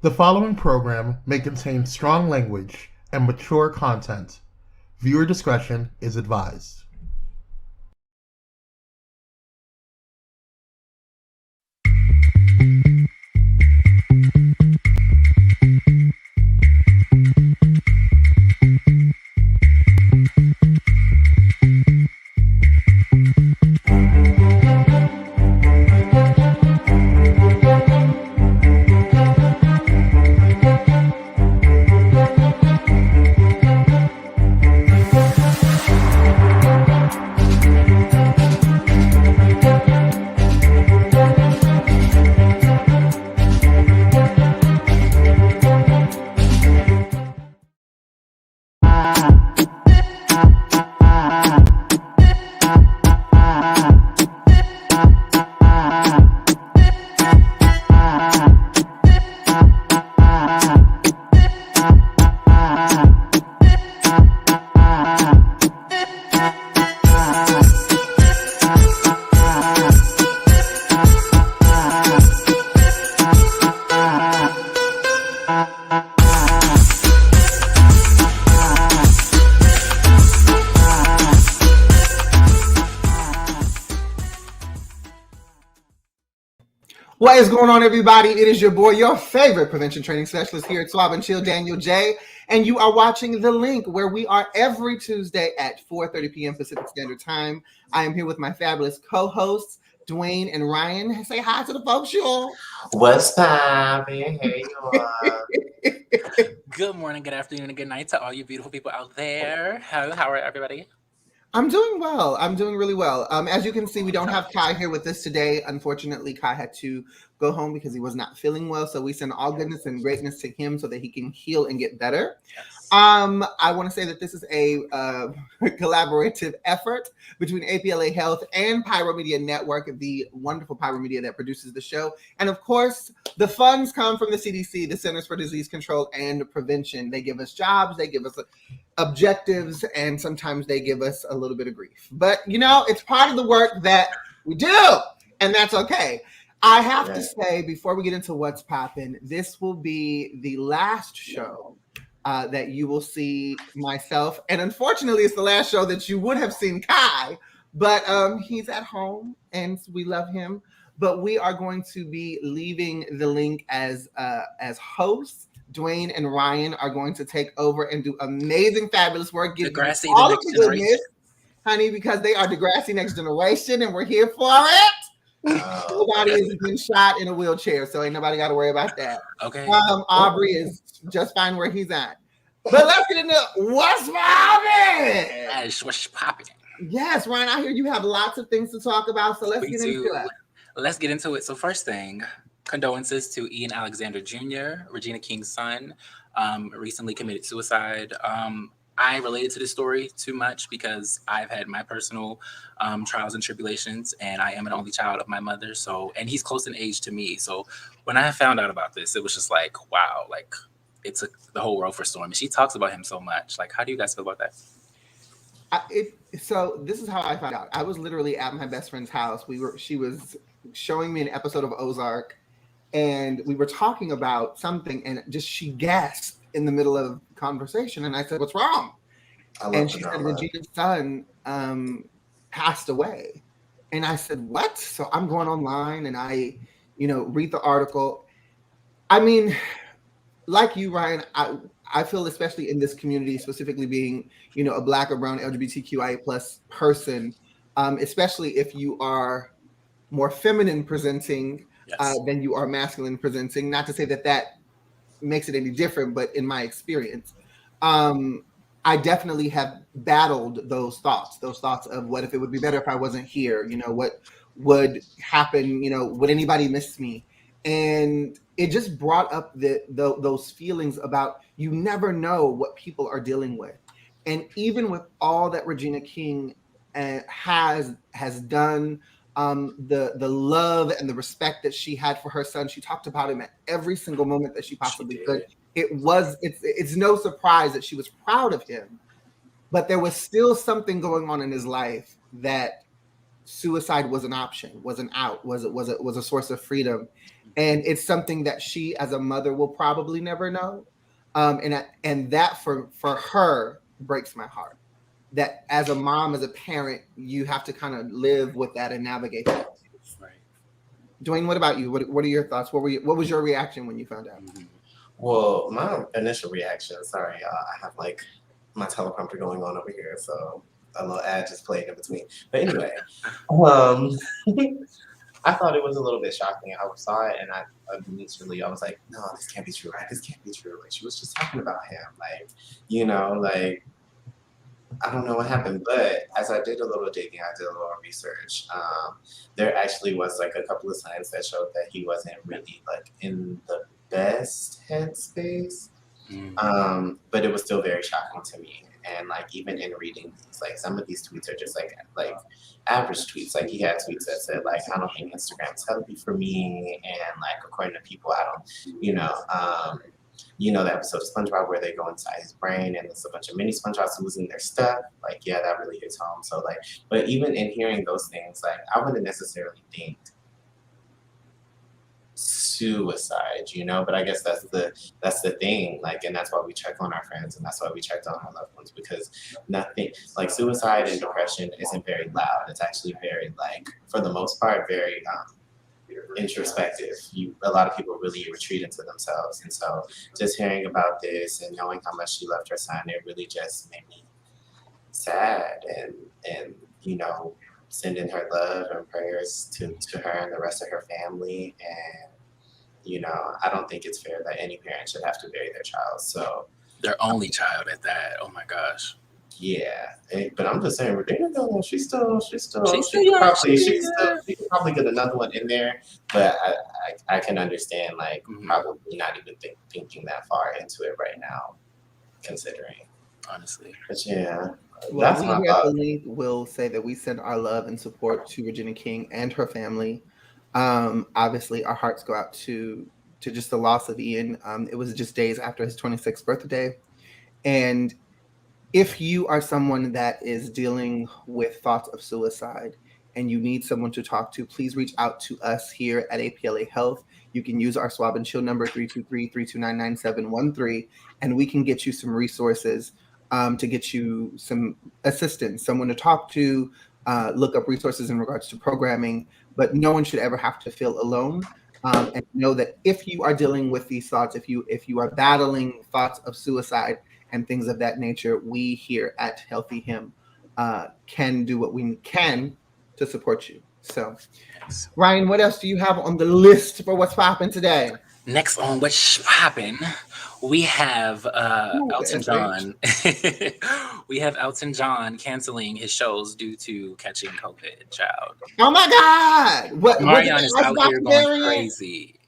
The following program may contain strong language and mature content. Viewer discretion is advised. What is going on, everybody? It is your boy, your favorite prevention training specialist here at Swab and Chill, Daniel J. And you are watching The Link, where we are every Tuesday at 4:30 p.m. Pacific Standard Time. I am here with my fabulous co-hosts, Dwayne and Ryan. Say hi to the folks, y'all. What's poppin'? Hey, you are. Good morning, good afternoon, and good night to all you beautiful people out there. How are everybody? I'm doing well. I'm doing really well. As you can see, we don't have Kai here with us today. Unfortunately, Kai had to go home because he was not feeling well. So we send all goodness and greatness to him so that he can heal and get better. Yes. I want to say that this is a collaborative effort between APLA Health and Pyro Media Network, the wonderful Pyro Media that produces the show. And of course, the funds come from the CDC, the Centers for Disease Control and Prevention. They give us jobs, they give us objectives, and sometimes they give us a little bit of grief. But, you know, it's part of the work that we do, and that's okay. I have to say, before we get into what's poppin', this will be the last show that you will see myself. And unfortunately, it's the last show that you would have seen Kai, but he's at home and we love him. But we are going to be leaving The Link as hosts. Dwayne and Ryan are going to take over and do amazing, fabulous work. Give Degrassi, all the of next the goodness, generation. honey, because they are Degrassi Next Generation and we're here for it. Nobody has been shot in a wheelchair, so ain't nobody got to worry about that. Okay. Aubrey is just fine where he's at. But let's get into what's poppin'. What's popping? Yes, Ryan, I hear you have lots of things to talk about, so let's get into it. Let's get into it. So first thing, condolences to Ian Alexander Jr., Regina King's son, recently committed suicide. I related to this story too much because I've had my personal trials and tribulations, and I am an only child of my mother. And he's close in age to me. So when I found out about this, it was just like, wow, like it took the whole world for storm. And she talks about him so much. Like, how do you guys feel about that? So this is how I found out. I was literally at my best friend's house. She was showing me an episode of Ozark, and we were talking about something, and just she gasped in the middle of conversation, and I said, "What's wrong?" And she said, "Regina's son passed away." And I said, "What?" So I'm going online and I, read the article. I mean, like you, Ryan, I feel, especially in this community, specifically being, a Black or brown LGBTQIA plus person, especially if you are more feminine presenting than you are masculine presenting. Not to say that makes it any different, but in my experience, I definitely have battled those thoughts of what if it would be better if I wasn't here, what would happen, would anybody miss me? And it just brought up those feelings about you never know what people are dealing with. And even with all that Regina King has done, the love and the respect that she had for her son, she talked about him at every single moment that she possibly could. It's no surprise that she was proud of him, but there was still something going on in his life that suicide was an option, was an out, was a source of freedom. and it's something that she as a mother will probably never know. And that for her breaks my heart. That as a mom, as a parent, you have to kind of live with that and navigate that. Right. Dwayne, what about you? What are your thoughts? What was your reaction when you found out? Well, my initial reaction, sorry, I have like my teleprompter going on over here, so a little ad just played in between. But anyway, um, I thought it was a little bit shocking. I saw it and I initially I was like, no, this can't be true. Right? This can't be true. Like she was just talking about him. Like, like I don't know what happened. But as I did a little digging, I did a little research. There actually was like a couple of signs that showed that he wasn't really like in the best headspace. But it was still very shocking to me. And like even in reading these, like some of these tweets are just like average tweets. Like he had tweets that said like I don't think Instagram's healthy for me, and like according to people, I don't, the episode of SpongeBob where they go inside his brain and there's a bunch of mini SpongeBobs losing their stuff. Like yeah, that really hits home. So like, but even in hearing those things, like I wouldn't necessarily think suicide, but I guess that's the thing, like, and that's why we check on our friends and that's why we checked on our loved ones, because nothing like suicide and depression isn't very loud. It's actually very, like, for the most part, very introspective. A lot of people really retreat into themselves, and so just hearing about this and knowing how much she loved her son, it really just made me sad, and sending her love and prayers to her and the rest of her family. And I don't think it's fair that any parent should have to bury their child. So their only child at that. Oh my gosh. Yeah, but I'm just saying, Regina, she's still young. She could probably get another one in there. But I can understand, like, probably not even thinking that far into it right now, considering. Honestly. But yeah. Well, that's we definitely will say that we send our love and support to Regina King and her family. Obviously, our hearts go out to just the loss of Ian. It was just days after his 26th birthday. And if you are someone that is dealing with thoughts of suicide and you need someone to talk to, please reach out to us here at APLA Health. You can use our Swab and Chill number 323-329-9713, and we can get you some resources to get you some assistance, someone to talk to, look up resources in regards to programming. But no one should ever have to feel alone. And know that if you are dealing with these thoughts, if you are battling thoughts of suicide and things of that nature, we here at Healthy Him can do what we can to support you. So, Ryan, what else do you have on the list for what's popping today? Next on What's Poppin', we have Elton John. We have Elton John canceling his shows due to catching COVID, child. Oh my God! Marion is out here going crazy.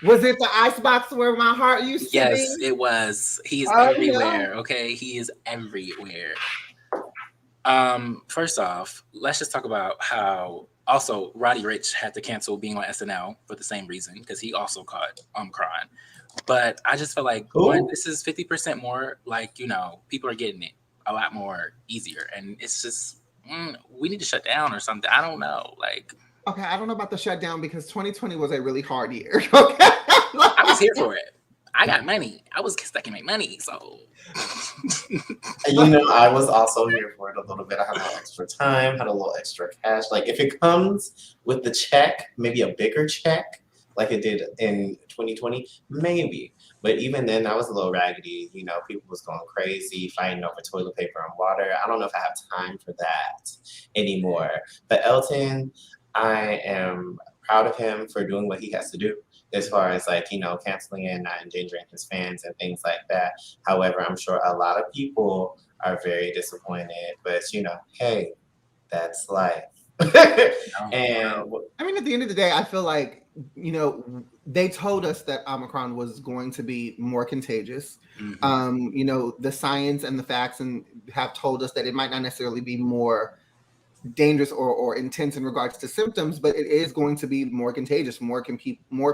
Was it the icebox where my heart used to be? Yes, it was. He is everywhere, okay? He is everywhere. First off, let's just talk about how also Roddy Ricch had to cancel being on SNL for the same reason, because he also caught Omicron. But I just feel like this is 50% more, like, people are getting it a lot more easier. And it's just, we need to shut down or something. I don't know. Like, okay, I don't know about the shutdown because 2020 was a really hard year. Okay, I was here for it. I got money. I was stuck in my money, so. I was also here for it a little bit. I had a little extra time, had a little extra cash. Like if it comes with the check, maybe a bigger check, like it did in 2020, maybe. But even then, I was a little raggedy. People was going crazy, fighting over toilet paper and water. I don't know if I have time for that anymore. But Elton, I am proud of him for doing what he has to do as far as like, canceling and not endangering his fans and things like that. However, I'm sure a lot of people are very disappointed, but hey, that's life. And I mean, at the end of the day, I feel like, they told us that Omicron was going to be more contagious. The science and the facts have told us that it might not necessarily be more dangerous or intense in regards to symptoms, but it is going to be more contagious. More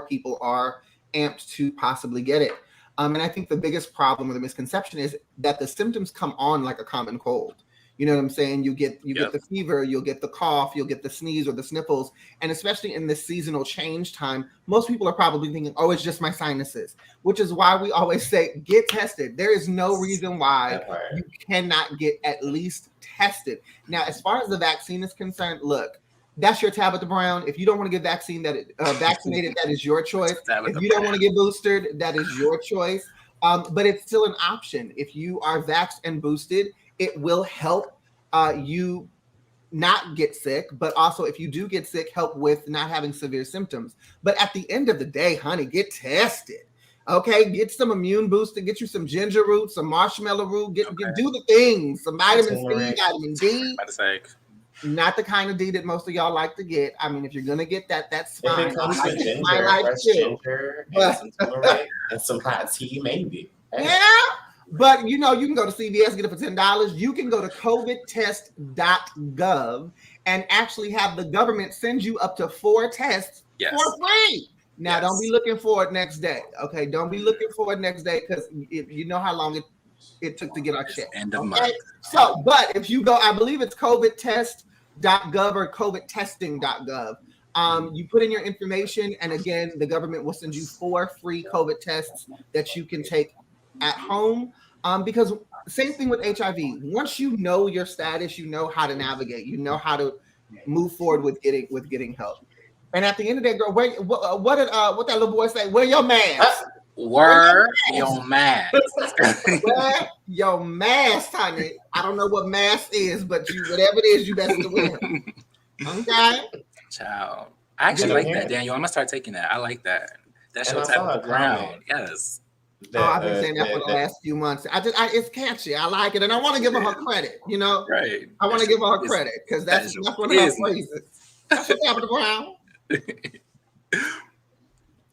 people are amped to possibly get it. And I think the biggest problem or the misconception is that the symptoms come on like a common cold. You know what I'm saying? You get Yep. the fever, you'll get the cough, you'll get the sneeze or the sniffles. And especially in this seasonal change time, most people are probably thinking, oh, it's just my sinuses, which is why we always say, get tested. There is no reason why you cannot get at least tested. Now, as far as the vaccine is concerned, look, that's your Tabitha Brown. If you don't want to get vaccinated, that is your choice. If you don't want to get boosted, that is your choice. But it's still an option. If you are vaxxed and boosted, it will help you not get sick, but also if you do get sick, help with not having severe symptoms. But at the end of the day, honey, get tested. Okay, get some immune booster, get you some ginger root, some marshmallow root, do the things, some vitamin C, vitamin D. Not the kind of D that most of y'all like to get. I mean, if you're gonna get that, that's fine. If it comes with ginger, and some turmeric and some hot tea, maybe. Yeah, but you can go to CVS, get it for $10. You can go to covidtest.gov and actually have the government send you up to 4 tests for free. Now, don't be looking for it next day. Okay, don't be looking for it next day because you know how long it took to get our check. End of month. So, but if you go, I believe it's covidtest.gov or covidtesting.gov. You put in your information, and again, the government will send you 4 free COVID tests that you can take at home. Because same thing with HIV. Once you know your status, you know how to navigate. You know how to move forward with getting help. And at the end of the day, girl, what did that little boy say? Wear your mask. Wear your mask. Wear your mask, honey. I don't know what mask is, but whatever it is, you best to wear. Okay. Child, I actually like that, Daniel. I'm gonna start taking that. I like that. That's your type of ground. Yes. I've been saying that for the last few months. It's catchy. I like it, and I want to give her credit. Right. I want to give her credit because that's one of her phrases. That's what's happening around.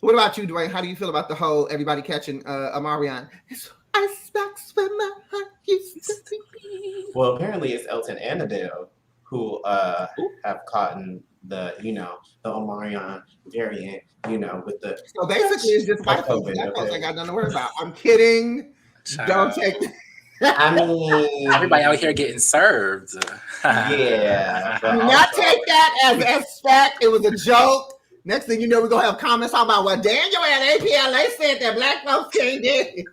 What about you, Dwayne? How do you feel about the whole everybody catching Amarion? Icebox where my heart used to be. Well, apparently it's Elton and Adele who have caught in the Omarion variant, with the. So basically, it's just white folks. Black folks ain't got nothing to worry about. I'm kidding. Don't take. I mean, everybody out here getting served. Yeah. Do not take that as fact. It was a joke. Next thing you know, we're gonna have comments talking about what Daniel at APLA said that black folks can't get it.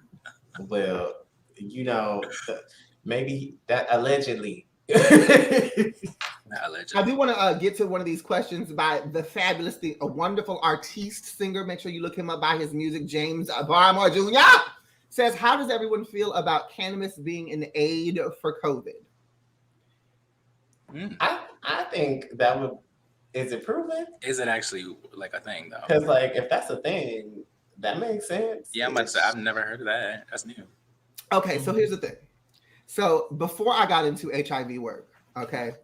Well, maybe that allegedly. I do want to get to one of these questions by the fabulous, a wonderful artiste singer. Make sure you look him up by his music. James Barmore Jr. says, "How does everyone feel about cannabis being an aid for COVID?" I think that would. Is it proven? Is it actually like a thing though? Because if that's a thing, that makes sense. Yeah, I've never heard of that. That's new. Okay, so here's the thing. So before I got into HIV work, okay,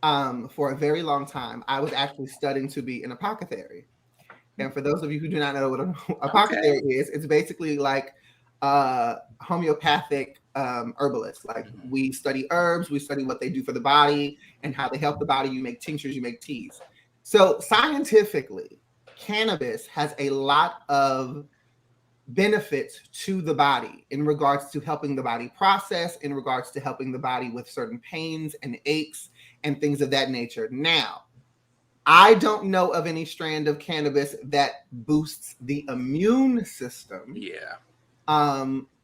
for a very long time, I was actually studying to be an apothecary. And for those of you who do not know what an apothecary is, it's basically like homeopathic herbalist. Like we study herbs, we study what they do for the body and how they help the body. You make tinctures, you make teas. So scientifically, cannabis has a lot of benefits to the body in regards to helping the body process, in regards to helping the body with certain pains and aches and things of that nature. Now, I don't know of any strand of cannabis that boosts the immune system. Yeah.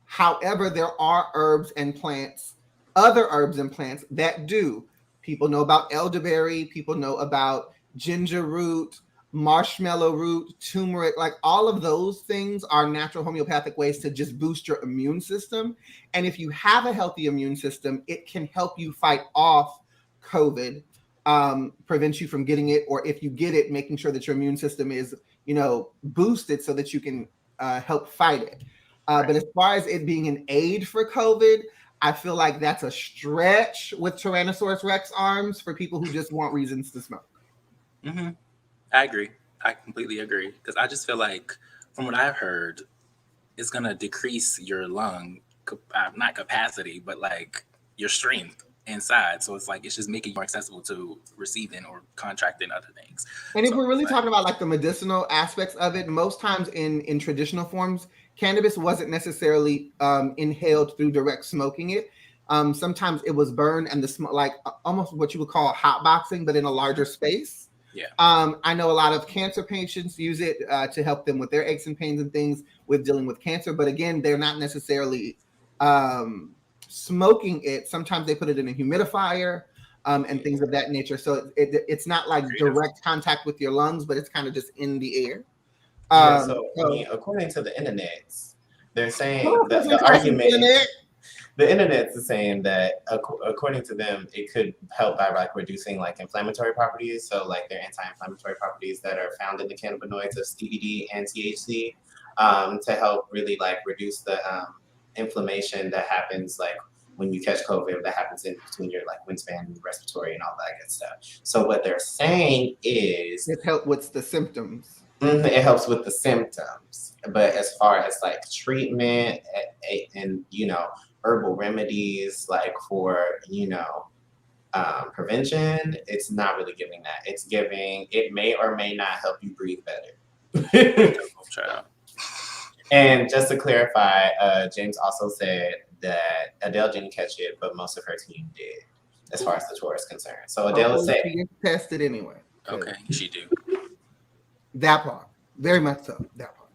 However, there are herbs and plants, other herbs and plants that do. People know about elderberry. People know about ginger root, marshmallow root, turmeric. Like all of those things are natural homeopathic ways to just boost your immune system. And if you have a healthy immune system, it can help you fight off COVID, prevent you from getting it, or if you get it, making sure that your immune system is, boosted so that you can help fight it. But as far as it being an aid for COVID, I feel like that's a stretch with Tyrannosaurus Rex arms for people who just want reasons to smoke. Mm-hmm. I agree. I completely agree. Because I just feel like, from what I've heard, it's going to decrease your lung, not capacity, but like your strength inside. So it's like, it's just making it more accessible to receiving or contracting other things. And if we're really talking about like the medicinal aspects of it, most times in traditional forms, cannabis wasn't necessarily inhaled through direct smoking it. Sometimes it was burned and like almost what you would call hot boxing, but in a larger space. Yeah. I know a lot of cancer patients use it to help them with their aches and pains and things with dealing with cancer. But again, they're not necessarily smoking it. Sometimes they put it in a humidifier and things of that nature. So it's not like direct contact with your lungs, but it's kind of just in the air. I mean, according to the internet, they're saying that the argument. The internet's saying that according to them, it could help by like reducing like inflammatory properties. So like their anti-inflammatory properties that are found in the cannabinoids of CBD and THC to help really like reduce the inflammation that happens like when you catch COVID, that happens in between your like wingspan, respiratory, and all that good stuff. So what they're saying is it helps with the symptoms. It helps with the symptoms, but as far as like treatment and herbal remedies like for prevention, it's not really giving that. It's giving it may or may not help you breathe better. And just to clarify, James also said that Adele didn't catch it, but most of her team did, as far as the tour is concerned. So Adele is saying she gets tested anyway. Okay, she do. That part, very much so. That part.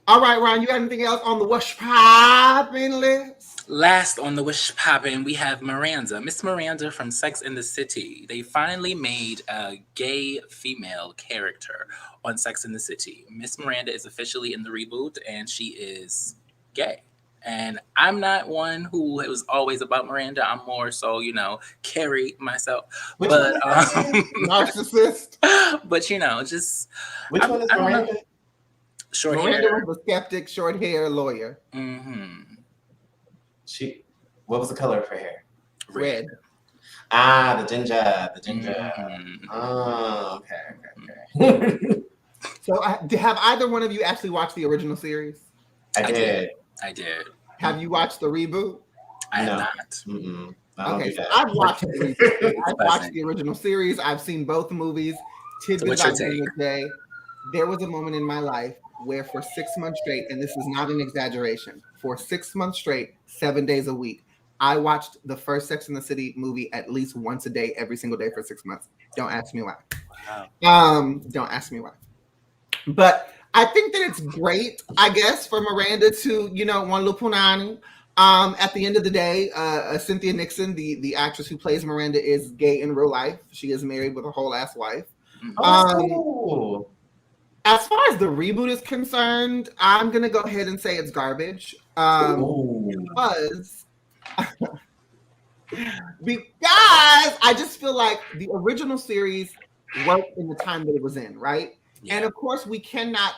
All right, Ron, you got anything else on the What's Poppin' list? Last on the What's Poppin', we have Miranda. Miss Miranda from Sex and the City. They finally made a gay female character on Sex and the City. Miss Miranda is officially in the reboot, and she is gay. And I'm not one who was always about Miranda. I'm more so, Carrie myself. But narcissist. But just which one is Miranda? Short Miranda hair. Was a skeptic, short hair lawyer. Mm-hmm. What was the color of her hair? Red. The ginger. Mm-hmm. Oh, okay. So, have either one of you actually watched the original series? I did. Have you watched the reboot? I have not. Mm-mm. Okay, so I've watched the reboot. I've watched the original series. I've seen both movies. Tidbits I did today. There was a moment in my life where for 6 months straight, and this is not an exaggeration, for 6 months straight, 7 days a week, I watched the first Sex and the City movie at least once a day, every single day for 6 months. Don't ask me why. Wow. Don't ask me why. But I think that it's great, I guess, for Miranda to, one little punani. At the end of the day, Cynthia Nixon, the actress who plays Miranda, is gay in real life. She is married with a whole ass wife. Cool. As far as the reboot is concerned, I'm gonna go ahead and say it's garbage. Because I just feel like the original series worked in the time that it was in, right? Yeah. And of course, we cannot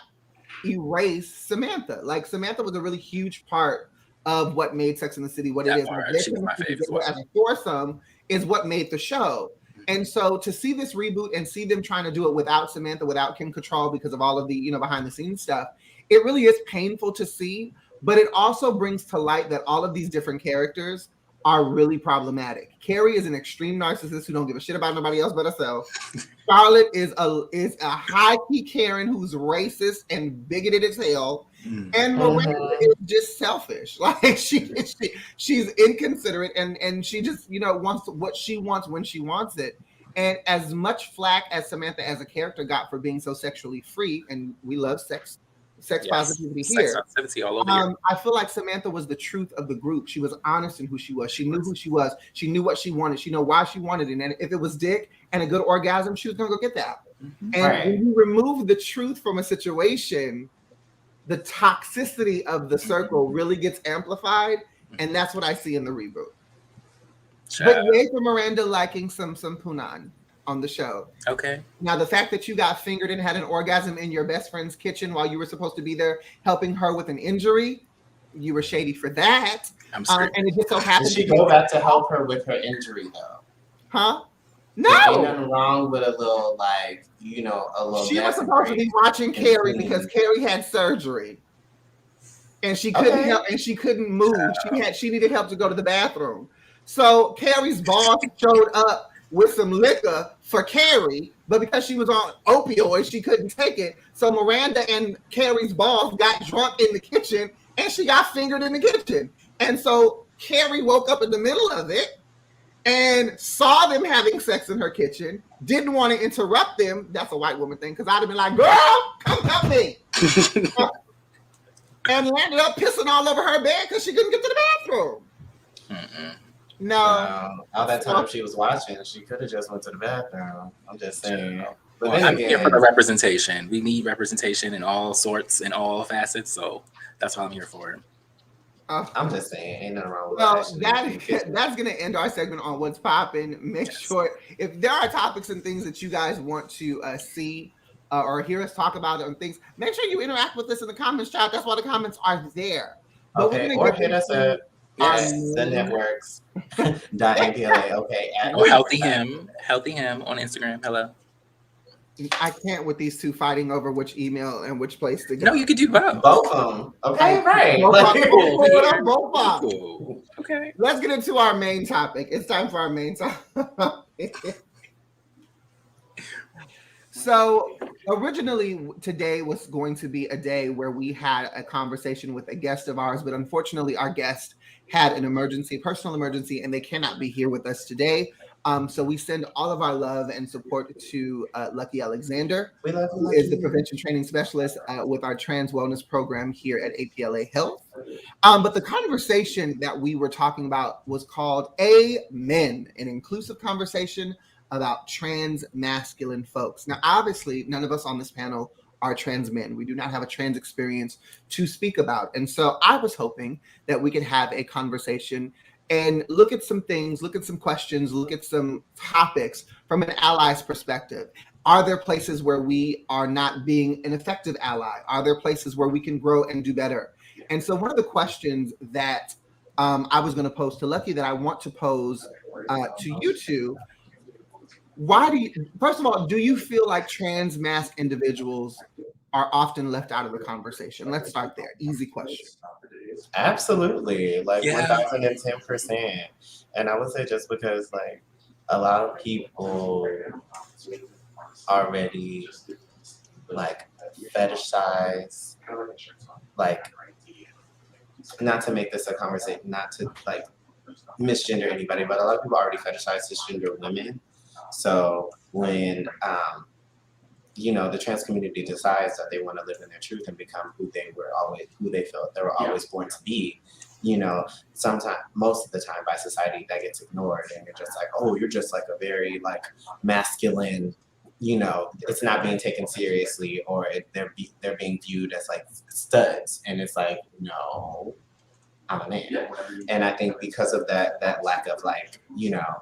erase Samantha. Like Samantha was a really huge part of what made Sex and the City what it is. She was my favorite. As a foursome is what made the show. And so to see this reboot and see them trying to do it without Samantha, without Kim Cattrall, because of all of the, behind the scenes stuff, it really is painful to see, but it also brings to light that all of these different characters are really problematic. Carrie is an extreme narcissist who don't give a shit about nobody else but herself. Charlotte is a high-key Karen who's racist and bigoted as hell. And Miranda is just selfish. Like she's inconsiderate and she just, wants what she wants when she wants it. And as much flack as Samantha as a character got for being so sexually free, and we love sex positivity here. Sex positivity all over here. I feel like Samantha was the truth of the group. She was honest in who she was. She knew who she was. She knew what she wanted. She knew why she wanted it. And if it was dick and a good orgasm, she was going to go get that. Mm-hmm. And when you remove the truth from a situation, the toxicity of the circle really gets amplified. And that's what I see in the reboot. But yay for Miranda liking some punan on the show. Okay. Now, the fact that you got fingered and had an orgasm in your best friend's kitchen while you were supposed to be there helping her with an injury, you were shady for that. And it just so happened. Did she go back to help her with her injury, though? Huh? No. Ain't nothing wrong with a little, a little. She was supposed to be watching Carrie because Carrie had surgery. And she couldn't help, and she couldn't move. She needed help to go to the bathroom. So Carrie's boss showed up with some liquor for Carrie, but because she was on opioids, she couldn't take it. So Miranda and Carrie's boss got drunk in the kitchen, and she got fingered in the kitchen. And so Carrie woke up in the middle of it and saw them having sex in her kitchen, didn't want to interrupt them. That's a white woman thing, because I'd have been like, girl, come help me. And landed up pissing all over her bed because she couldn't get to the bathroom. Mm-mm. No. All that time she was watching, she could have just went to the bathroom. I'm just saying. But Well, then I'm again, here for the representation. We need representation in all sorts and all facets, so that's what I'm here for. I'm just saying, ain't nothing wrong with that. That's going to end our segment on what's popping. Make sure if there are topics and things that you guys want to see or hear us talk about and things, make sure you interact with us in the comments chat. That's why the comments are there. But okay, or hit us at the networks. .mpla. Okay. Or healthy him on Instagram. Hello. I can't with these two fighting over which email and which place to go. No, you could do both. Both of them. Okay, right. Cool. Okay. Let's get into our main topic. It's time for our main topic. So originally today was going to be a day where we had a conversation with a guest of ours, but unfortunately our guest had an emergency, personal emergency, and they cannot be here with us today. So we send all of our love and support to Luckie Alexander, who is the prevention training specialist with our trans wellness program here at APLA Health. But the conversation that we were talking about was called Amen, an inclusive conversation about trans masculine folks. Now, obviously, none of us on this panel are trans men. We do not have a trans experience to speak about. And so I was hoping that we could have a conversation and look at some things, look at some questions, look at some topics from an ally's perspective. Are there places where we are not being an effective ally? Are there places where we can grow and do better? And so one of the questions that I was going to pose to Luckie that I want to pose to you two, first of all, do you feel like trans masc individuals are often left out of the conversation? Let's start there. Easy question. Absolutely, like 1010%. And I would say just because like a lot of people already like fetishize, like, not to make this a conversation, not to like misgender anybody, but a lot of people already fetishize cisgender women. So when the trans community decides that they want to live in their truth and become who they felt they were always born to be, sometimes, most of the time by society, that gets ignored, and you're just like, oh, you're just like a very like masculine, it's not being taken seriously, or they're being viewed as like studs, and it's like, no, I'm a man. And I think because of that lack of like,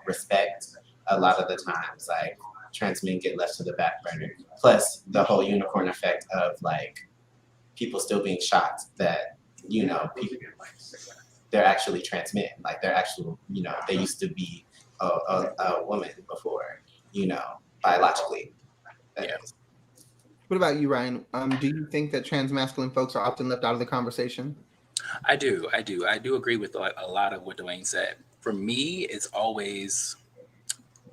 respect, a lot of the times like trans men get left to the back burner. Plus the whole unicorn effect of like people still being shocked that, they're actually trans men. Like they're actual, they used to be a woman before, biologically. Yeah. What about you, Ryan? Do you think that trans masculine folks are often left out of the conversation? I do agree with like a lot of what Dwayne said. For me, it's always,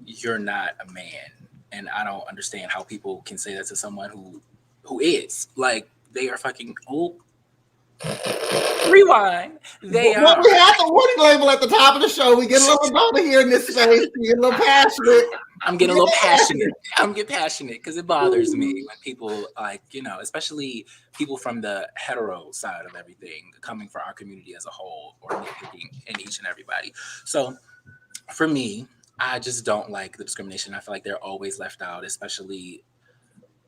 you're not a man. And I don't understand how people can say that to someone who is. Like, they are fucking old. Rewind. They are. Well, we have the warning label at the top of the show. We get a little adult here in this space. We get a little passionate. I'm getting a little passionate. I'm getting passionate because it bothers me when people like, especially people from the hetero side of everything, coming for our community as a whole, or nitpicking in each and everybody. So for me, I just don't like the discrimination. I feel like they're always left out, especially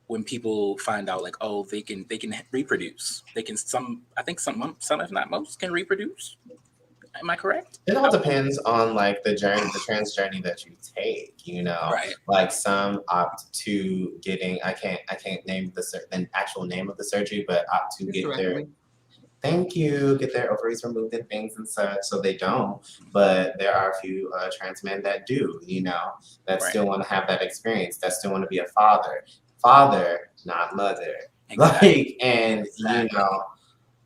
when people find out like, oh, they can reproduce. They can I think some if not most can reproduce. Am I correct? It all depends on like the trans journey that you take, Right. Like some opt to getting, I can't name the actual name of the surgery, but opt to get their ovaries removed and things and such, so they don't. But there are a few trans men that do, that still want to have that experience, that still want to be a father, not mother. Exactly. Like, and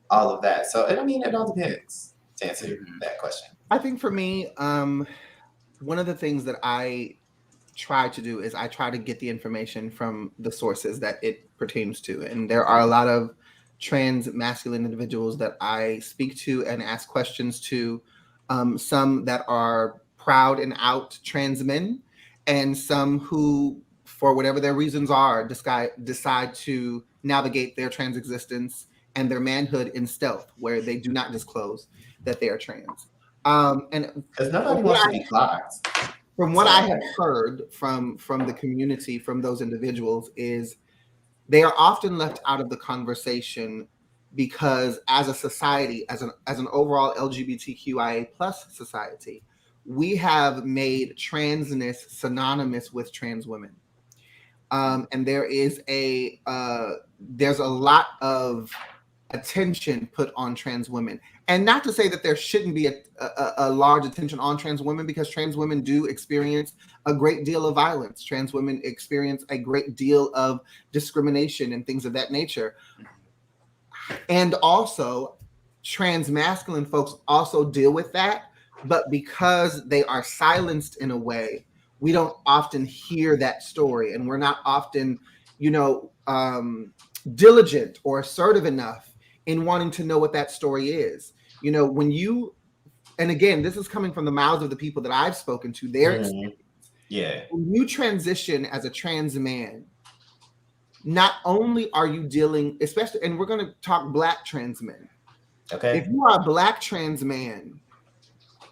all of that. So it all depends, to answer that question. I think for me, one of the things that I try to do is I try to get the information from the sources that it pertains to. And there are a lot of trans masculine individuals that I speak to and ask questions to some that are proud and out trans men, and some who, for whatever their reasons are, decide to navigate their trans existence and their manhood in stealth, where they do not disclose that they are trans. And because nobody wants to be clocked. From what I have heard from the community, from those individuals, is they are often left out of the conversation because, as a society, as an overall LGBTQIA plus society, we have made transness synonymous with trans women, and there's a lot of attention put on trans women. And not to say that there shouldn't be a large attention on trans women, because trans women do experience a great deal of violence. Trans women experience a great deal of discrimination and things of that nature. And also, trans masculine folks also deal with that. But because they are silenced in a way, we don't often hear that story. And we're not often, diligent or assertive enough in wanting to know what that story is. And again, this is coming from the mouths of the people that I've spoken to, their experience. Yeah. When you transition as a trans man, not only are you dealing, especially, and we're going to talk Black trans men. Okay. If you are a Black trans man,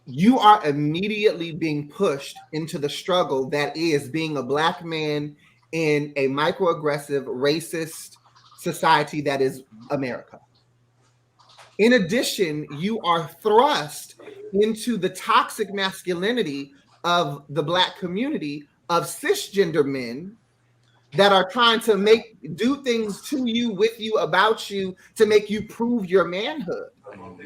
you are immediately being pushed into the struggle that is being a Black man in a microaggressive, racist society that is America. In addition, you are thrust into the toxic masculinity of the Black community, of cisgender men that are trying to do things to you, with you, about you, to make you prove your manhood.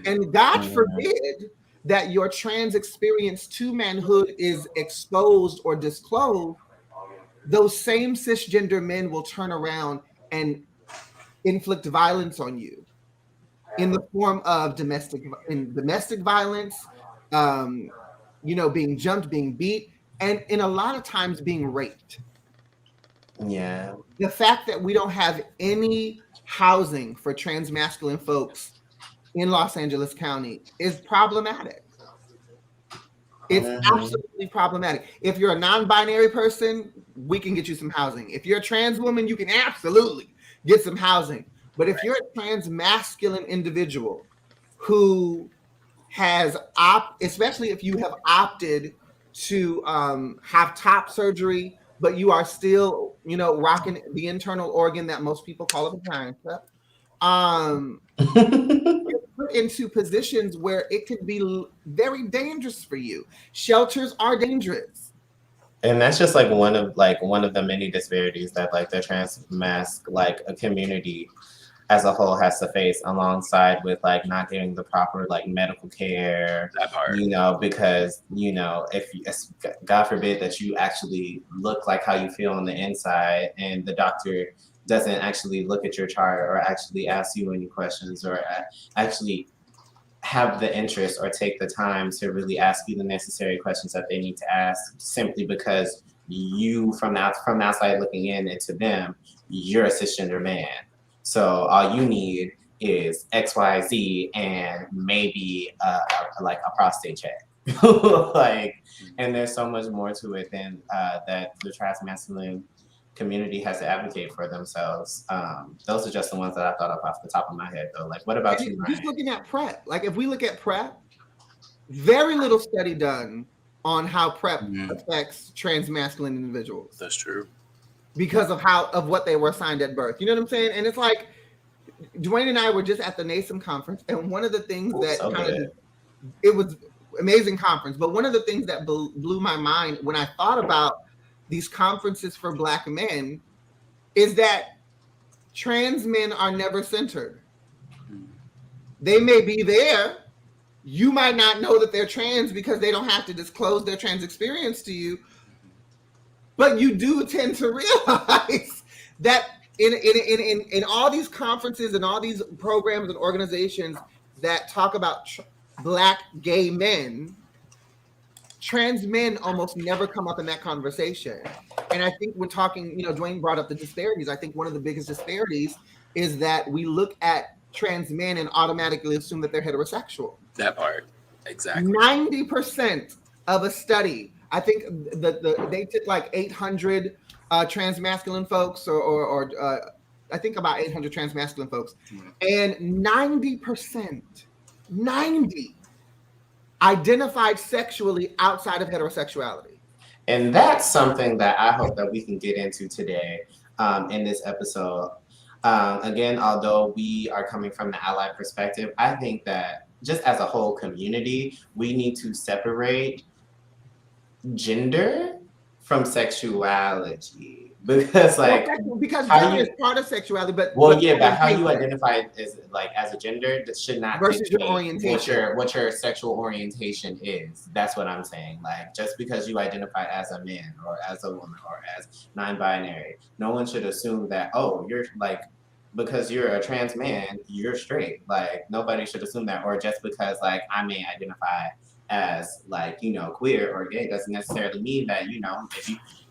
And God forbid that your trans experience to manhood is exposed or disclosed. Those same cisgender men will turn around and inflict violence on you in the form of domestic violence, being jumped, being beat, and in a lot of times being raped. Yeah. The fact that we don't have any housing for trans masculine folks in Los Angeles County is problematic. It's absolutely problematic. If you're a non-binary person, we can get you some housing. If you're a trans woman, you can absolutely get some housing. But if you're a trans masculine individual who has especially if you have opted to have top surgery, but you are still, rocking the internal organ that most people call a vagina, you're put into positions where it could be very dangerous for you. Shelters are dangerous. And that's just one of the many disparities that the trans masc a community as a whole has to face, alongside with not getting the proper medical care. That part. Because if God forbid that you actually look like how you feel on the inside, and the doctor doesn't actually look at your chart or actually ask you any questions, or actually have the interest or take the time to really ask you the necessary questions that they need to ask, simply because you, from the outside looking in into them, you're a cisgender man. So all you need is XYZ and maybe a prostate check. And there's so much more to it than that the trans masculine community has to advocate for themselves. Those are just the ones that I thought of off the top of my head, though. What about you, Ryan? Just looking at PrEP, if we look at PrEP, very little study done on how PrEP affects trans masculine individuals. That's true. Because of what they were assigned at birth. You know what I'm saying? And it's like, Dwayne and I were just at the NASM conference, and one of the things it was amazing conference, but one of the things that blew my mind when I thought about these conferences for Black men is that trans men are never centered. They may be there. You might not know that they're trans because they don't have to disclose their trans experience to you. But you do tend to realize that in all these conferences and all these programs and organizations that talk about Black gay men, trans men almost never come up in that conversation. And I think we're talking, Dwayne brought up the disparities. I think one of the biggest disparities is that we look at trans men and automatically assume that they're heterosexual. That part. Exactly. 90% of a study. I think they took like 800 trans masculine folks, or I think about 800 trans masculine folks, and 90% identified sexually outside of heterosexuality. And that's something that I hope that we can get into today in this episode. Again, although we are coming from the ally perspective, I think that just as a whole community, we need to separate gender from sexuality. Because like because how gender you- is part of sexuality, but but how you identify as a gender that should not versus your dictate orientation. what your sexual orientation is. That's what I'm saying. Like just because you identify as a man or as a woman or as non-binary, no one should assume that, oh, you're like, because you're a trans man, you're straight. Like nobody should assume that. Or just because like I may identify as like, queer or gay doesn't necessarily mean that,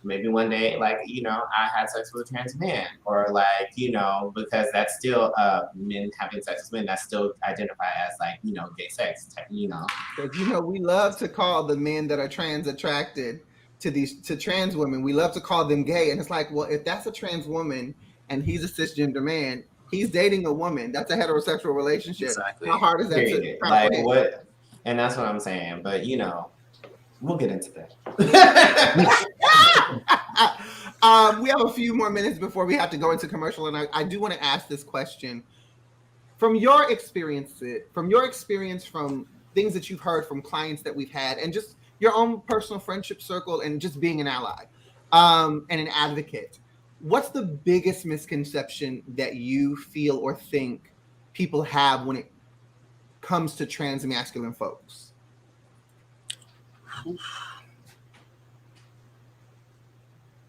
maybe one day, like, I had sex with a trans man, or like, because that's still men having sex with men, that's still identified as like, gay sex, Because, we love to call the men that are trans attracted to trans women, we love to call them gay. And it's like, well, if that's a trans woman and he's a cisgender man, he's dating a woman. That's a heterosexual relationship. Exactly. How hard is that to like what? And that's what I'm saying. But we'll get into that. We have a few more minutes before we have to go into commercial, and I do want to ask this question. From your experience, from things that you've heard from clients that we've had, and just your own personal friendship circle, and just being an ally and an advocate, what's the biggest misconception that you feel or think people have when it comes to trans masculine folks?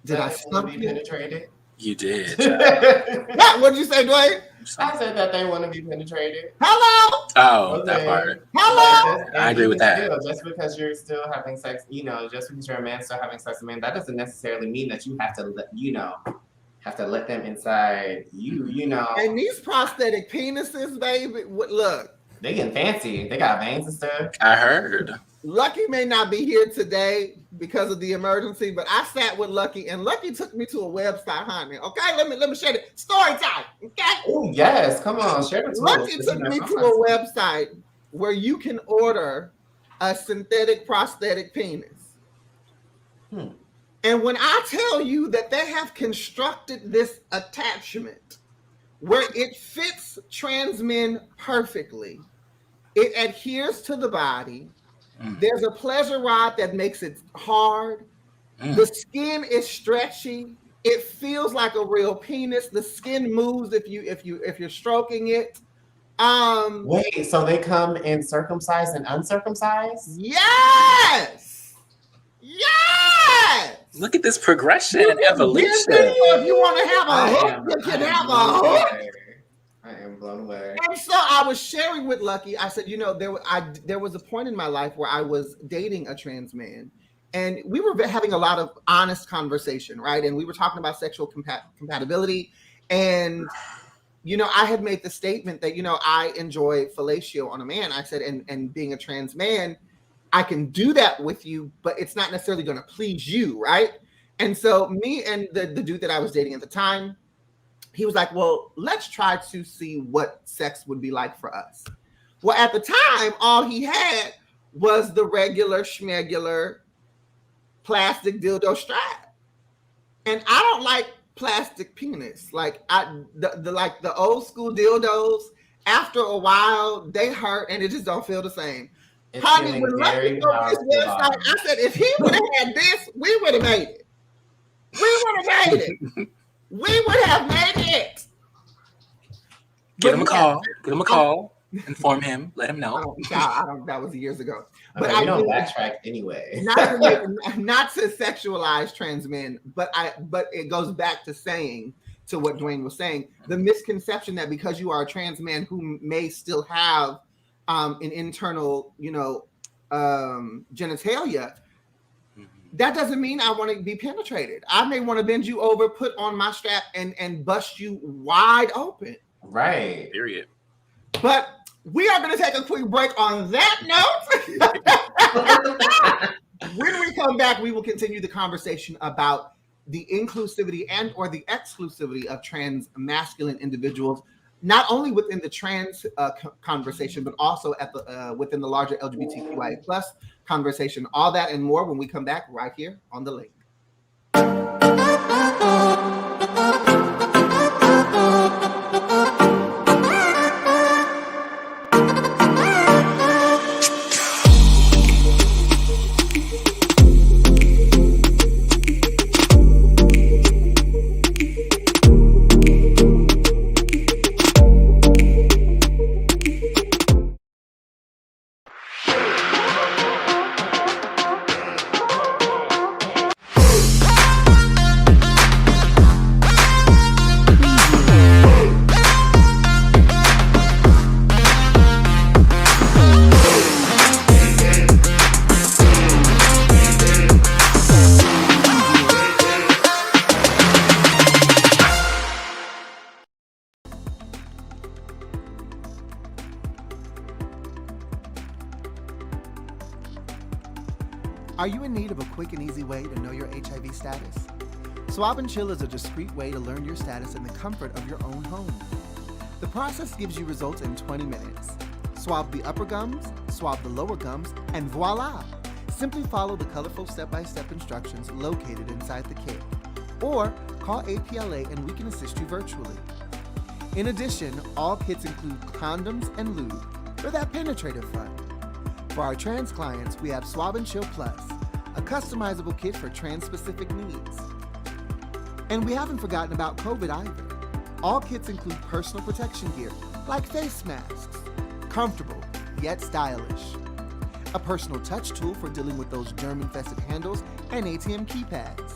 Did I stump you? Penetrated? You did. What did you say, Dwayne? I said that they want to be penetrated. Hello. Oh, that part. Hello. I agree with that. Just because you're still having sex, just because you're a man still having sex with a man, that doesn't necessarily mean that you have to let them inside you. And these prosthetic penises, baby, look. They getting fancy. They got veins and stuff. I heard. Lucky may not be here today because of the emergency, but I sat with Lucky, and Lucky took me to a website, honey. Okay, let me share it. Story time. Okay. Oh yes, come on, share the tools. Lucky took me to a website where you can order a synthetic prosthetic penis. And when I tell you that they have constructed this attachment where it fits trans men perfectly, it adheres to the body. There's a pleasure rod that makes it hard. The skin is stretchy. It feels like a real penis. The skin moves if you're stroking it. Wait, so they come in circumcised and uncircumcised? Yes. Look at this progression and evolution. If you want to have a hook, you can have a hook. I am blown away. And so I was sharing with Lucky. I said, there was a point in my life where I was dating a trans man, and we were having a lot of honest conversation, right? And we were talking about sexual compatibility, and I had made the statement that I enjoy fellatio on a man. I said, and being a trans man, I can do that with you, but it's not necessarily going to please you, right? And so me and the dude that I was dating at the time, he was like, well, let's try to see what sex would be like for us. Well, at the time, all he had was the regular schmegular plastic dildo strap. And I don't like plastic penis. Like the old school dildos, after a while, they hurt and it just don't feel the same. Honey, when Lucky on this website, I said, if he would have had this, we would have made it. We would have made it. Give him a call. Inform him. Let him know. I don't. That was years ago. But I don't backtrack anyway. not to sexualize trans men, but it goes back to what Dwayne was saying. The misconception that because you are a trans man who may still have an internal, genitalia, that doesn't mean I want to be penetrated. I may want to bend you over, put on my strap, and bust you wide open. Right. Period. But we are going to take a quick break on that note. When we come back, we will continue the conversation about the inclusivity and or the exclusivity of trans masculine individuals, not only within the trans conversation, but also at the within the larger LGBTQIA plus conversation. All that and more when we come back right here on The Link. Are you in need of a quick and easy way to know your HIV status? Swab and Chill is a discreet way to learn your status in the comfort of your own home. The process gives you results in 20 minutes. Swab the upper gums, swab the lower gums, and voila! Simply follow the colorful step-by-step instructions located inside the kit. Or call APLA and we can assist you virtually. In addition, all kits include condoms and lube for that penetrative fun. For our trans clients, we have Swab and Chill Plus, a customizable kit for trans-specific needs. And we haven't forgotten about COVID either. All kits include personal protection gear, like face masks, comfortable yet stylish. A personal touch tool for dealing with those germ-infested handles and ATM keypads.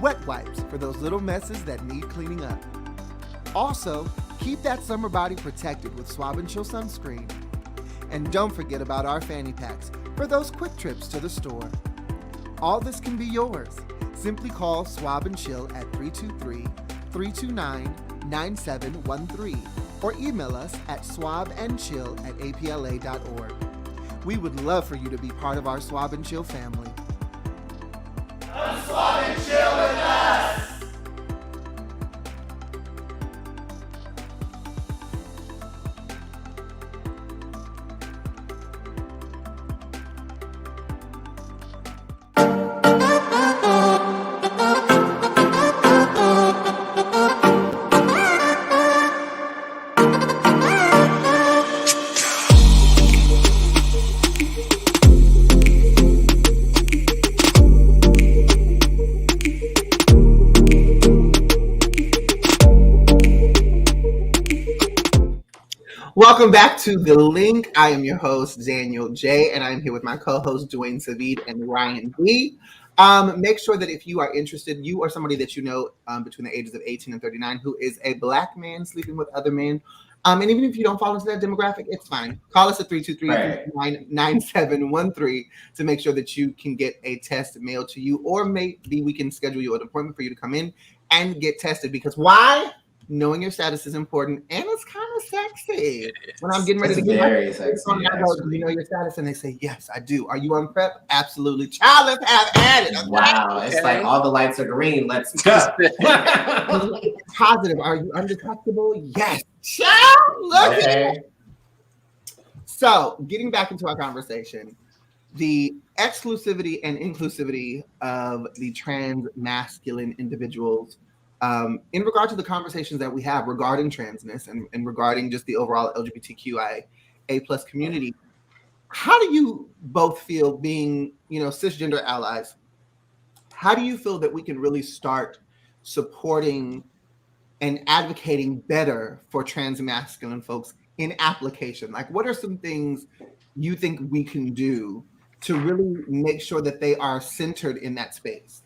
Wet wipes for those little messes that need cleaning up. Also, keep that summer body protected with Swab and Chill sunscreen. And don't forget about our fanny packs for those quick trips to the store. All this can be yours. Simply call Swab and Chill at 323-329-9713 or email us at swabandchill@apla.org. We would love for you to be part of our Swab and Chill family. Come swab and chill with us! Welcome back to The Link. I am your host, Daniel J., and I'm here with my co-hosts, Dwayne Savid and Ryan B. Make sure that if you are interested, you or somebody that you know between the ages of 18 and 39 who is a Black man sleeping with other men, and even if you don't fall into that demographic, it's fine. Call us at 323-9713 to make sure that you can get a test mailed to you, or maybe we can schedule you an appointment for you to come in and get tested. Because why? Knowing your status is important, and it's kind of sexy. When I'm getting ready to get very sexy, do you know your status? And they say, yes, I do. Are you on PrEP? Absolutely. Child, let's have at it. Okay? Wow, it's like all the lights are green. Let's go. Positive. Are you undetectable? Yes. Child, look at it. So, getting back into our conversation, the exclusivity and inclusivity of the trans masculine individuals, in regard to the conversations that we have regarding transness and regarding just the overall LGBTQIA plus community, how do you both feel, being, cisgender allies, how do you feel that we can really start supporting and advocating better for trans masculine folks in application? Like, what are some things you think we can do to really make sure that they are centered in that space?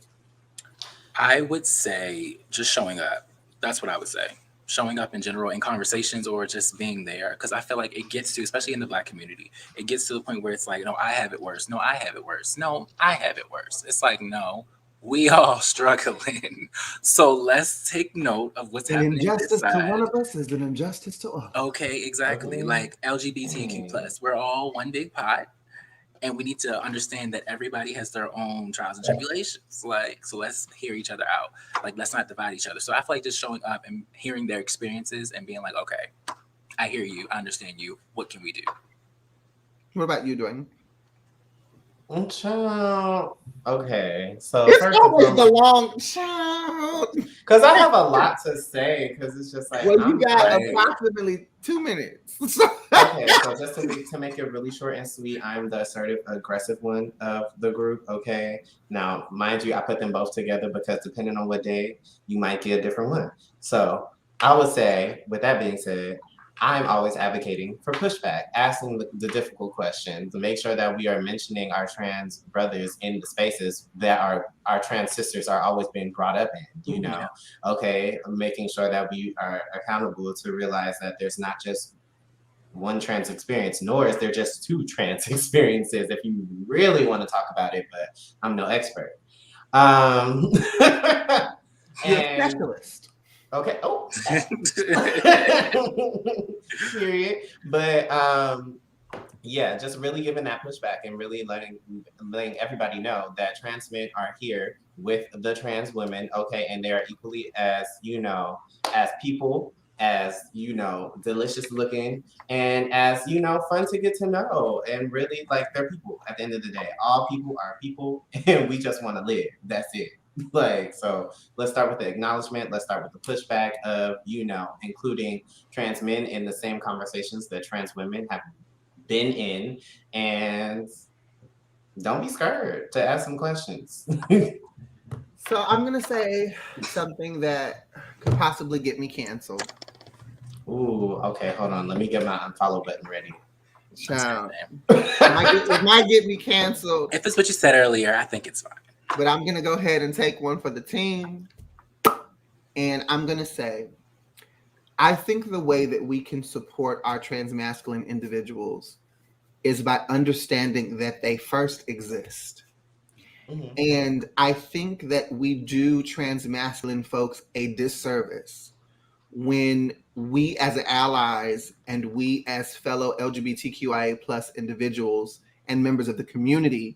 I would say just showing up. That's what I would say. Showing up in general in conversations, or just being there. Because I feel like it gets to, especially in the Black community, it gets to the point where it's like, no, I have it worse. No, I have it worse. No, I have it worse. It's like, no, we all struggling. So let's take note of what's happening. An injustice to one of us is an injustice to all. Okay, exactly. Okay. Like LGBTQ plus, we're all one big pot. And we need to understand that everybody has their own trials and tribulations. Like, so let's hear each other out. Like, let's not divide each other. So I feel like just showing up and hearing their experiences and being like, okay, I hear you, I understand you. What can we do? What about you, Dwayne? Child. Okay, so It's first and always the foremost, long child. because I have a lot to say, because it's just like Well, you got like, approximately 2 minutes. okay, so just to make it really short and sweet, I'm the assertive, aggressive one of the group. Okay, now mind you, I put them both together because depending on what day, you might get a different one. So I would say, with that being said, I'm always advocating for pushback, asking the difficult questions, to make sure that we are mentioning our trans brothers in the spaces that our trans sisters are always being brought up in, you know? Okay, making sure that we are accountable to realize that there's not just one trans experience, nor is there just two trans experiences if you really want to talk about it, but I'm no expert. You're a specialist. Okay. Oh. Period. But yeah, just really giving that pushback and really letting everybody know that trans men are here with the trans women, okay, and they're equally as, you know, as people, as, you know, delicious looking, and as, you know, fun to get to know, and really like they're people at the end of the day. All people are people, and we just want to live. That's it. Like, so let's start with the acknowledgement. Let's start with the pushback of, you know, including trans men in the same conversations that trans women have been in, and don't be scared to ask some questions. So I'm going to say something that could possibly get me canceled. Ooh, okay, hold on. Let me get my unfollow button ready. Child. It might get me canceled. If it's what you said earlier, I think it's fine. But I'm going to go ahead and take one for the team. And I'm going to say, I think the way that we can support our trans masculine individuals is by understanding that they first exist. Mm-hmm. And I think that we do trans masculine folks a disservice when we as allies and we as fellow LGBTQIA plus individuals and members of the community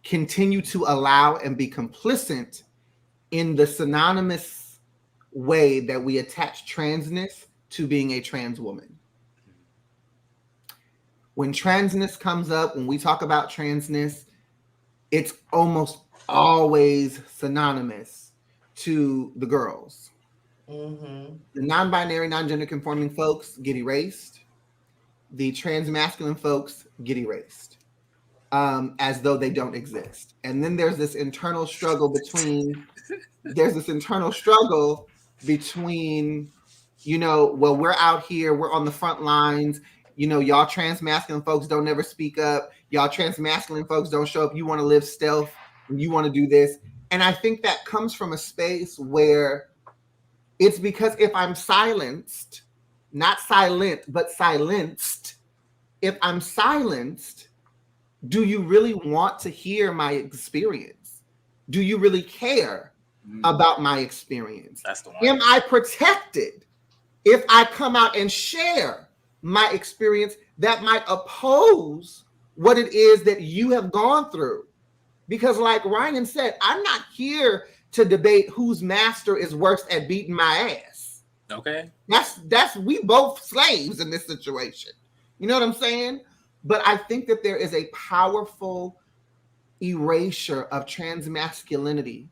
continue to allow and be complicit in the synonymous way that we attach transness to being a trans woman. When transness comes up, when we talk about transness, it's almost always synonymous to the girls. Mm-hmm. The non-binary, non-gender conforming folks get erased. The trans masculine folks get erased. As though they don't exist. And then there's this internal struggle between, you know, well, we're out here, we're on the front lines, you know, y'all trans masculine folks don't never speak up, y'all trans masculine folks don't show up, you want to live stealth, and you want to do this. And I think that comes from a space where it's because if I'm silenced, not silent, but silenced, if I'm silenced, do you really want to hear my experience? Do you really care about my experience? That's the one. Am I protected if I come out and share my experience that might oppose what it is that you have gone through? Because like Ryan said, I'm not here to debate whose master is worse at beating my ass. Okay. That's we both slaves in this situation. You know what I'm saying? But I think that there is a powerful erasure of trans masculinity.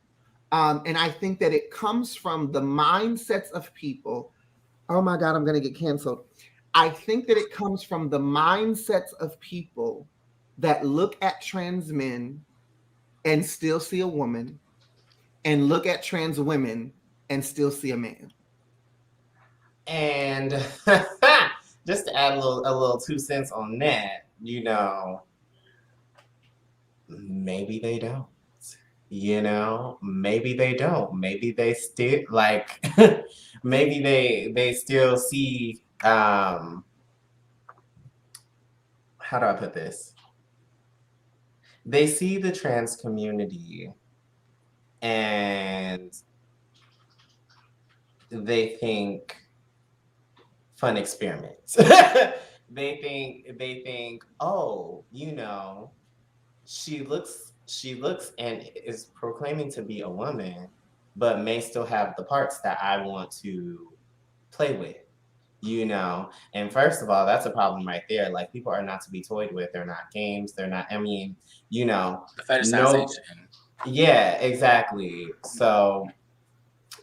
And I think that it comes from the mindsets of people. Oh my God, I'm going to get canceled. I think that it comes from the mindsets of people that look at trans men and still see a woman, and look at trans women and still see a man. And just to add a little 2 cents on that, you know, maybe they don't. You know, maybe they don't. Maybe they still like. Maybe they still see. How do I put this? They see the trans community, and they think fun experiments. They think, oh, you know, she looks and is proclaiming to be a woman, but may still have the parts that I want to play with, you know. And first of all, that's a problem right there. Like, people are not to be toyed with. They're not games. They're not, I mean, you know, The no, fetishization. yeah, exactly. So,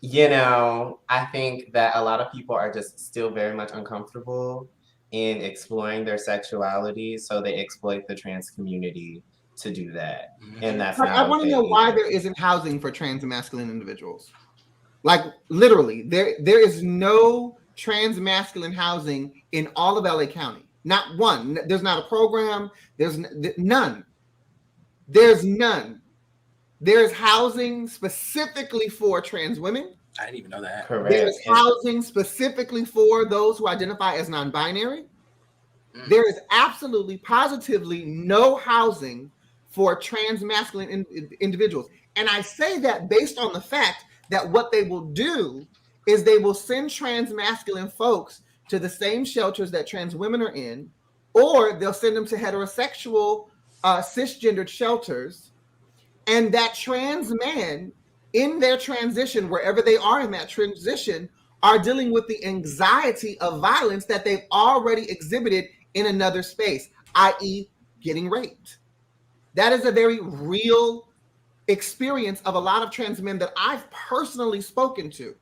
you know, I think that a lot of people are just still very much uncomfortable in exploring their sexuality, so they exploit the trans community to do that. And that's Like, not I want to okay know why either. there isn't housing for trans masculine individuals. Like, literally, there is no trans masculine housing in all of LA County. Not one. There's not a program. There's none. There's none. There's housing specifically for trans women. I didn't even know that. Correct. There's housing specifically for those who identify as non-binary. There is absolutely, positively no housing for trans masculine individuals. And I say that based on the fact that what they will do is they will send trans masculine folks to the same shelters that trans women are in, or they'll send them to heterosexual cisgendered shelters. And that trans man in their transition, wherever they are in that transition, are dealing with the anxiety of violence that they've already exhibited in another space, i.e., getting raped. That is a very real experience of a lot of trans men that I've personally spoken to.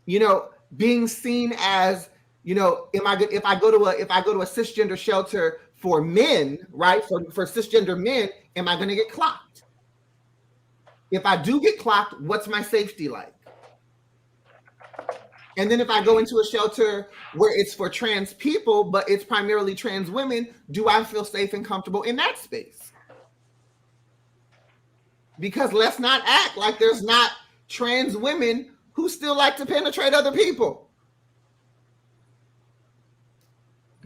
You know, being seen as, you know, if I go to a cisgender shelter for men, right? For cisgender men, am I going to get clocked? If I do get clocked, what's my safety like? And then if I go into a shelter where it's for trans people, but it's primarily trans women, do I feel safe and comfortable in that space? Because let's not act like there's not trans women who still like to penetrate other people.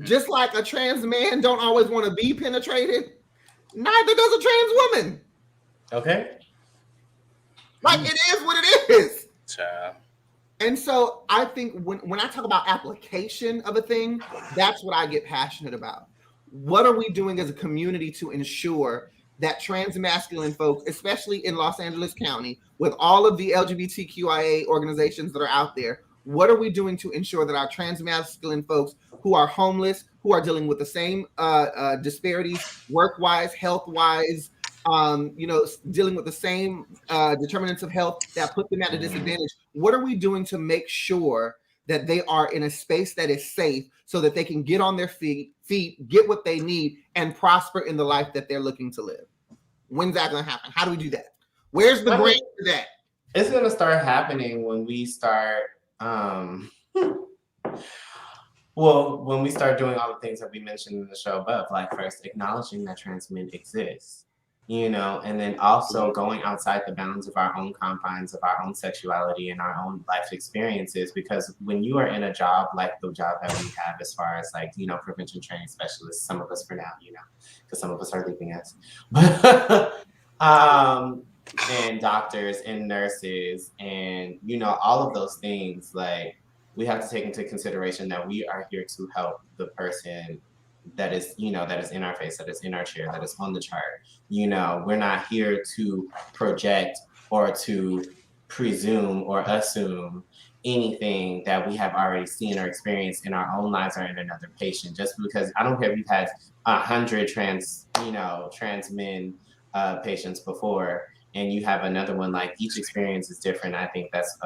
Just like a trans man don't always want to be penetrated, neither does a trans woman. Okay. Like, it is what it is. Child. And so I think when I talk about application of a thing, that's what I get passionate about. What are we doing as a community to ensure that trans masculine folks, especially in Los Angeles County, with all of the LGBTQIA organizations that are out there, what are we doing to ensure that our trans masculine folks who are homeless, who are dealing with the same disparities, work-wise, health-wise, you know, dealing with the same determinants of health that put them at a disadvantage, what are we doing to make sure that they are in a space that is safe so that they can get on their feet, get what they need, and prosper in the life that they're looking to live? When's that going to happen? How do we do that? Where's the grant for that? It's going to start happening when we start, well, when we start doing all the things that we mentioned in the show above, like first acknowledging that trans men exist, you know, and then also going outside the bounds of our own confines, of our own sexuality and our own life experiences. Because when you are in a job like the job that we have, as far as like, you know, prevention training specialists, some of us for now, you know, because some of us are leaving us, and doctors and nurses and, you know, all of those things, like, we have to take into consideration that we are here to help the person that is, you know, that is in our face, that is in our chair, that is on the chart. You know, we're not here to project or to presume or assume anything that we have already seen or experienced in our own lives or in another patient. Just because, I don't care if you've had 100 trans men patients before, and you have another one, like, each experience is different. I think that's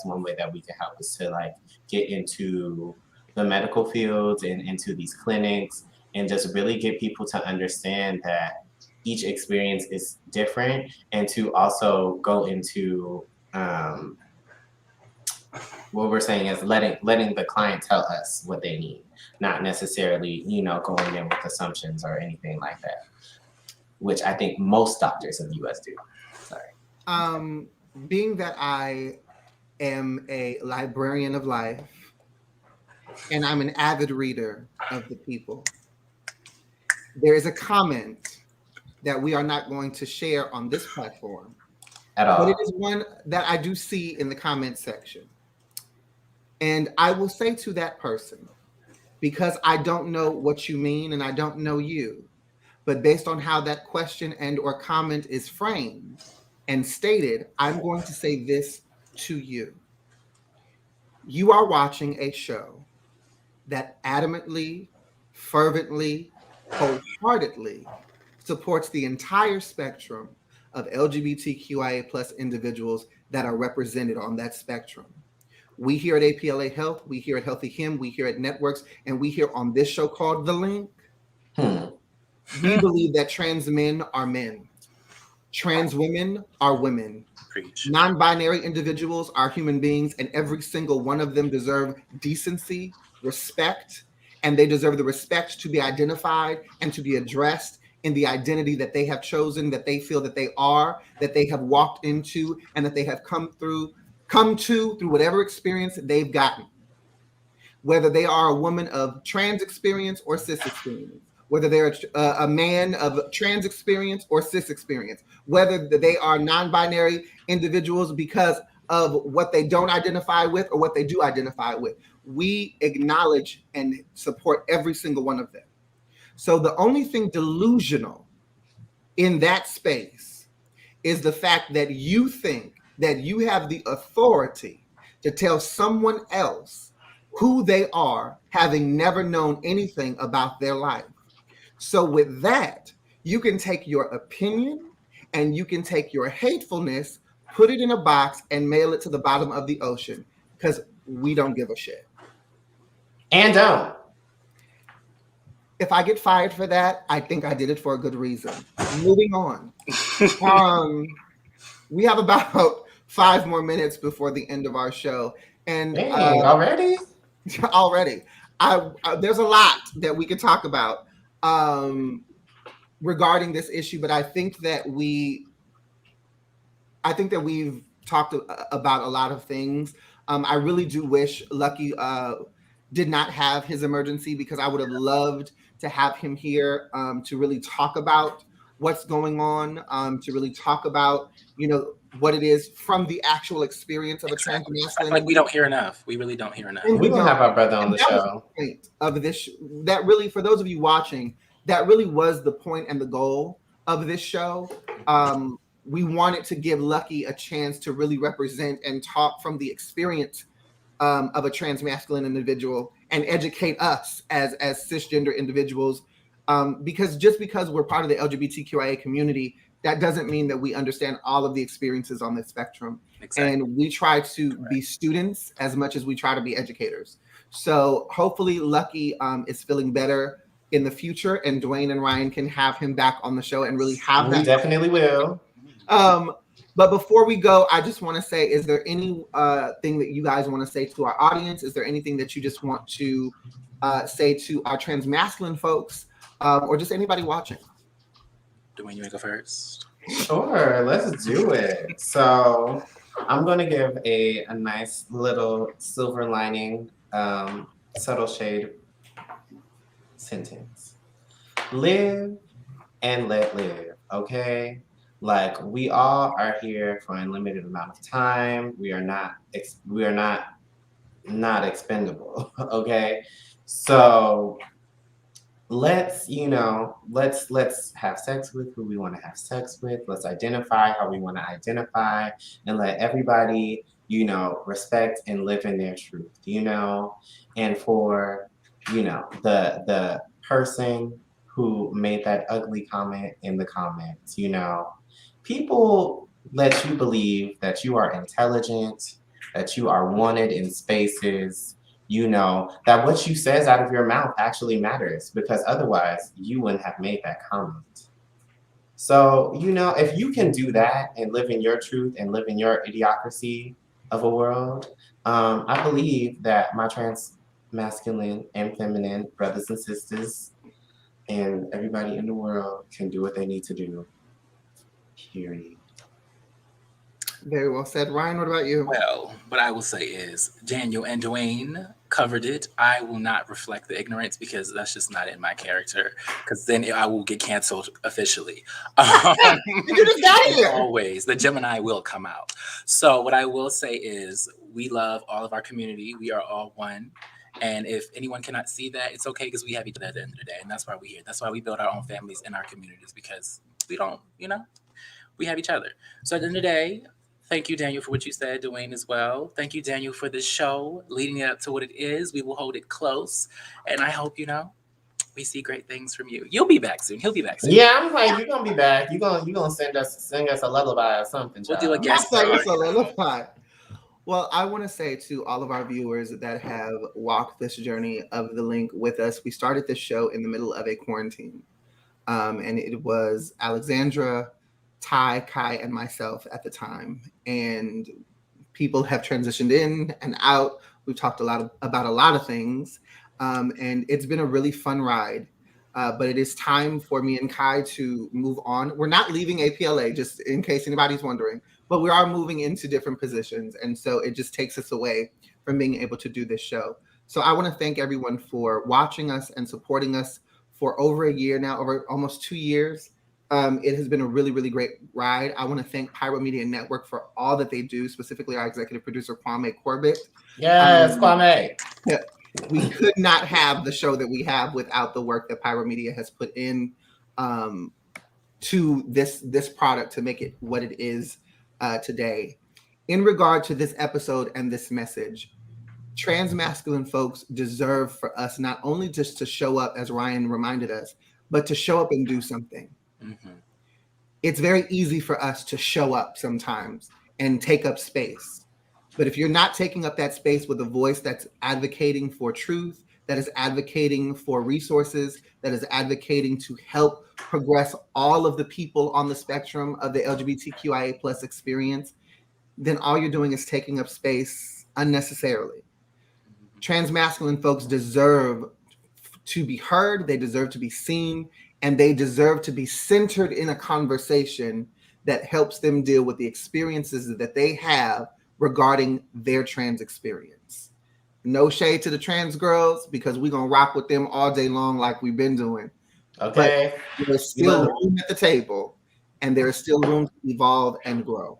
one way that we can help, is to like get into the medical fields and into these clinics and just really get people to understand that each experience is different, and to also go into what we're saying is letting the client tell us what they need, not necessarily, you know, going in with assumptions or anything like that, which I think most doctors in the US do. Sorry. Being that I am a librarian of life and I'm an avid reader of the people, there is a comment that we are not going to share on this platform At all. but it is one that I do see in the comment section. And I will say to that person, because I don't know what you mean and I don't know you, but based on how that question and or comment is framed and stated, I'm going to say this to you. You are watching a show that adamantly, fervently, wholeheartedly supports the entire spectrum of LGBTQIA plus individuals that are represented on that spectrum. We here at APLA Health, we here at Healthy Him, we here at Networks, and we here on this show called The Link, we believe that trans men are men, trans women are women, Preach. non-binary individuals are human beings, and every single one of them deserve decency, respect, and they deserve the respect to be identified and to be addressed in the identity that they have chosen, that they feel that they are, that they have walked into, and that they have come to through whatever experience they've gotten. Whether they are a woman of trans experience or cis experience, whether they're a man of trans experience or cis experience, whether they are non-binary individuals because of what they don't identify with or what they do identify with. We acknowledge and support every single one of them. So the only thing delusional in that space is the fact that you think that you have the authority to tell someone else who they are, having never known anything about their life. So with that, you can take your opinion and you can take your hatefulness, put it in a box and mail it to the bottom of the ocean, because we don't give a shit. And don't. If I get fired for that, I think I did it for a good reason. Moving on. We have about 5 more minutes before the end of our show. And already? Already. There's a lot that we could talk about regarding this issue, but I think that we've talked about a lot of things. I really do wish Luckie did not have his emergency, because I would have loved to have him here to really talk about what's going on, to really talk about, what it is from the actual experience of a trans masculine. Like we don't hear enough. We really don't hear enough. And we don't have our brother on the show. The point of this, that really, for those of you watching, that really was the point and the goal of this show. We wanted to give Luckie a chance to really represent and talk from the experience of a trans masculine individual and educate us as cisgender individuals. Because just because we're part of the LGBTQIA community, that doesn't mean that we understand all of the experiences on the spectrum. Exactly. And we try to be students as much as we try to be educators. So hopefully Luckie is feeling better in the future, and Dwayne and Ryan can have him back on the show and really have that. We definitely will. But before we go, I just want to say, is there any thing that you guys want to say to our audience? Is there anything that you just want to say to our trans masculine folks, or just anybody watching? Dwayne, you want to go first? Sure, let's do it. So I'm going to give a nice little silver lining, subtle shade sentence. Live and let live, okay? Like, we all are here for an unlimited amount of time. We are not expendable, okay? So let's have sex with who we want to have sex with. Let's identify how we want to identify, and let everybody, respect and live in their truth, and for, the person who made that ugly comment in the comments, people let you believe that you are intelligent, that you are wanted in spaces, that what you says out of your mouth actually matters, because otherwise you wouldn't have made that comment. So, if you can do that and live in your truth and live in your idiocracy of a world, I believe that my trans masculine and feminine brothers and sisters and everybody in the world can do what they need to do. Period. Very well said. Ryan, what about you? Well, what I will say is Daniel and Dwayne covered it. I will not reflect the ignorance, because that's just not in my character, because then I will get canceled officially. You just got here. Always. The Gemini will come out. So what I will say is we love all of our community. We are all one. And if anyone cannot see that, it's okay because we have each other at the end of the day. And that's why we're here. That's why we build our own families in our communities, because we don't, we have each other. So at the end of the day, thank you, Daniel, for what you said, Dwayne, as well. Thank you, Daniel, for this show, leading it up to what it is. We will hold it close. And I hope, we see great things from you. You'll be back soon. He'll be back soon. Yeah, I'm like, you're gonna be back. You're gonna sing us a lullaby or something. We'll do a child. guest That's like star. a lullaby. Well, I want to say to all of our viewers that have walked this journey of the link with us, we started this show in the middle of a quarantine. And it was Alexandra, Ty, Kai, and myself at the time. And people have transitioned in and out. We've talked about a lot of things. And it's been a really fun ride. But it is time for me and Kai to move on. We're not leaving APLA, just in case anybody's wondering, but we are moving into different positions. And so it just takes us away from being able to do this show. So I want to thank everyone for watching us and supporting us for over a year now, over almost 2 years. It has been a really, really great ride. I want to thank Pyro Media Network for all that they do, specifically our executive producer, Kwame Corbett. Yes, Kwame. We could not have the show that we have without the work that Pyro Media has put in to this product to make it what it is today. In regard to this episode and this message, trans masculine folks deserve for us not only just to show up, as Ryan reminded us, but to show up and do something. Mm-hmm. It's very easy for us to show up sometimes and take up space. But if you're not taking up that space with a voice that's advocating for truth, that is advocating for resources, that is advocating to help progress all of the people on the spectrum of the LGBTQIA plus experience, then all you're doing is taking up space unnecessarily. Trans masculine folks deserve to be heard, they deserve to be seen, and they deserve to be centered in a conversation that helps them deal with the experiences that they have regarding their trans experience. No shade to the trans girls, because we're going to rock with them all day long like we've been doing. Okay. But there's still room at the table, and there is still room to evolve and grow.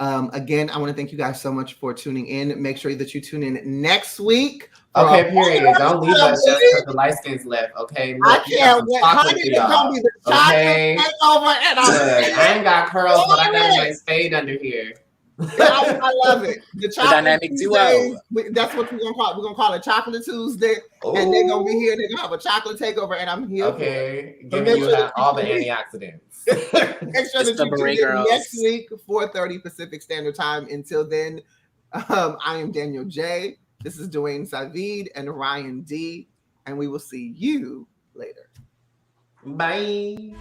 Again, I want to thank you guys so much for tuning in. Make sure that you tune in next week. Okay, period. Don't leave us just because the light skins left. Okay. I can't wait. Honey, it's going to be the chocolate takeover. And I ain't got curls, but I got a nice fade under here. I love it. The dynamic duo. That's what we're gonna call it. We're gonna call it Chocolate Tuesday, and they're gonna be here. They're gonna have a chocolate takeover, and I'm here. Okay, giving you all the antioxidants. Make sure that you tune in next week, 4:30 Pacific Standard Time. Until then, I am Daniel J. This is Dwayne Savid and Ryan D, and we will see you later. Bye.